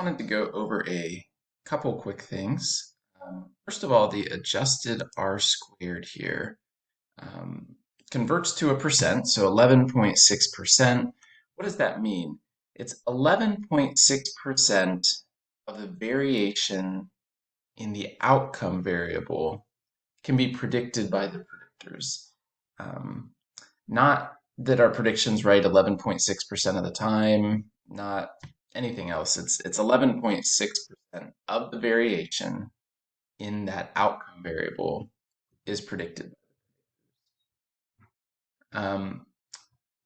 Wanted to go over a couple quick things. First of all, the adjusted R squared here um, converts to a percent, so 11.6%. What does that mean? It's 11.6% of the variation in the outcome variable can be predicted by the predictors. Um, Not that our predictions right 11.6% of the time, not anything else. It's 11.6% of the variation in that outcome variable is predicted. Um,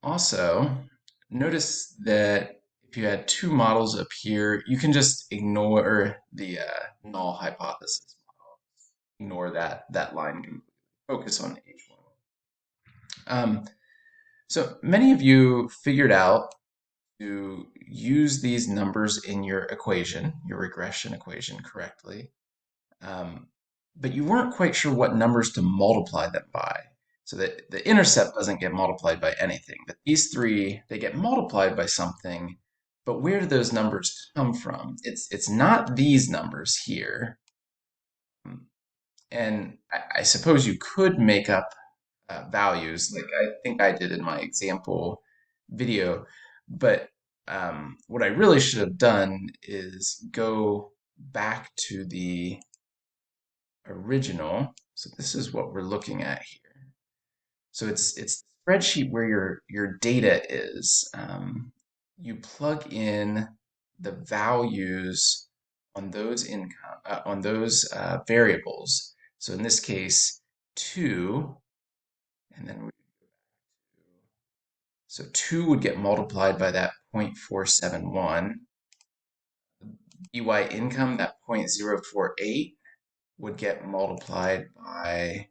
Also, notice that if you had two models up here, you can just ignore the null hypothesis model. Ignore that line completely. Focus on H1. So many of you figured out to use these numbers in your equation, your regression equation, correctly. Um, but you weren't quite sure what numbers to multiply them by. So that the intercept doesn't get multiplied by anything. But these three, they get multiplied by something. But where do those numbers come from? It's not these numbers here. And I suppose you could make up values like I think I did in my example video. But what I really should have done is go back to the original. So this is what we're looking at here. So it's the spreadsheet where your data is. You plug in the values on those income on those variables. So in this case, 2, and then so 2 would get multiplied by that 0.471. BY income, that 0.048, would get multiplied by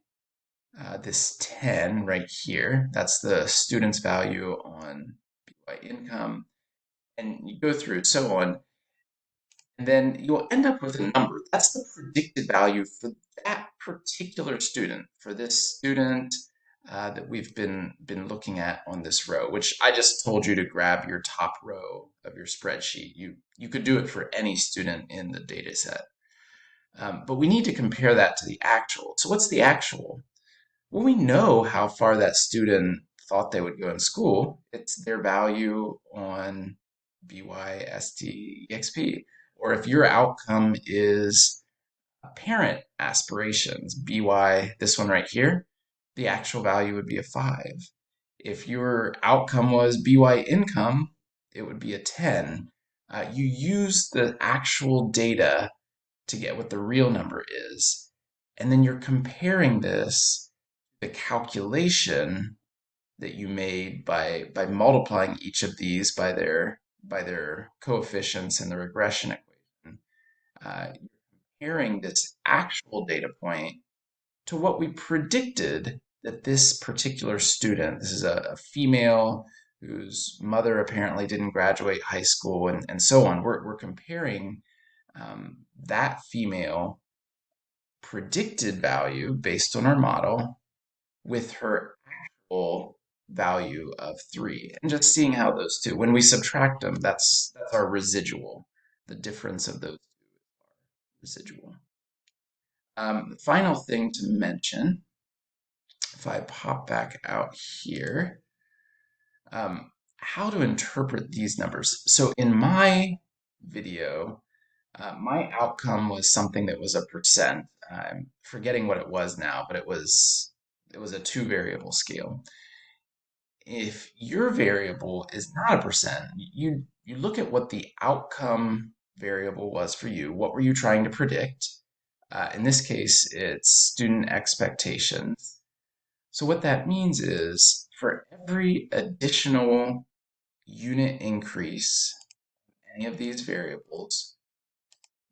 this 10 right here. That's the student's value on BY income. And you go through so on. And then you'll end up with a number. That's the predicted value for that particular student, for this student that we've been looking at on this row, which I just told you to grab your top row of your spreadsheet. You could do it for any student in the data set. But we need to compare that to the actual. So what's the actual? Well, we know how far that student thought they would go in school. It's their value on BYSTEXP. Or if your outcome is parent aspirations, BY, this one right here, the actual value would be a 5. If your outcome was BY income, it would be a 10. You use the actual data to get what the real number is. And then you're comparing this, the calculation that you made by multiplying each of these by their coefficients in the regression equation. You're comparing this actual data point to what we predicted that this particular student, this is a female whose mother apparently didn't graduate high school and so on. We're comparing that female predicted value based on our model with her actual value of 3 and just seeing how those two, when we subtract them, that's our residual. The difference of those two is our residual. The final thing to mention, if I pop back out here, how to interpret these numbers. So in my video, my outcome was something that was a percent. I'm forgetting what it was now, but it was a two variable scale. If your variable is not a percent, you look at what the outcome variable was for you. What were you trying to predict? In this case, it's student expectations. So what that means is for every additional unit increase in any of these variables,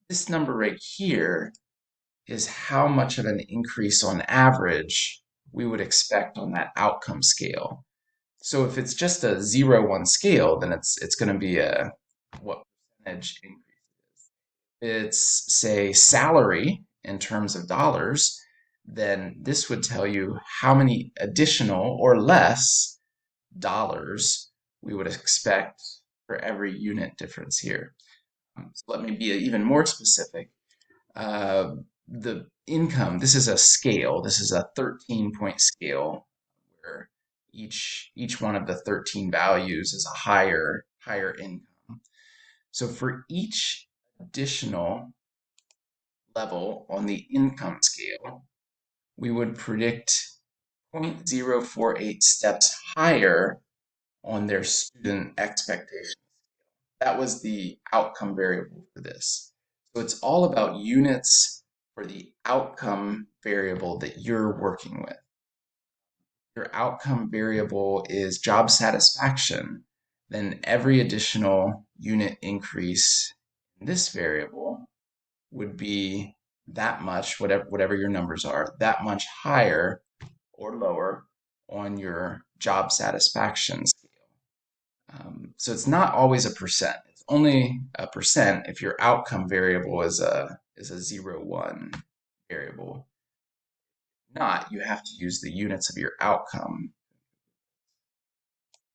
this number right here is how much of an increase on average we would expect on that outcome scale. So if it's just a 0-1 scale, then it's going to be a what percentage increase it is. It's say salary in terms of dollars, then this would tell you how many additional or less dollars we would expect for every unit difference here. So let me be even more specific. The income, this is a scale. This is a 13-point scale where each one of the 13 values is a higher income. So for each additional level on the income scale, we would predict 0.048 steps higher on their student expectations. That was the outcome variable for this. So it's all about units for the outcome variable that you're working with. Your outcome variable is job satisfaction, then every additional unit increase in this variable would be that much, whatever your numbers are, that much higher or lower on your job satisfaction scale. So it's not always a percent. It's only a percent if your outcome variable is a 0, 1 variable. If not, you have to use the units of your outcome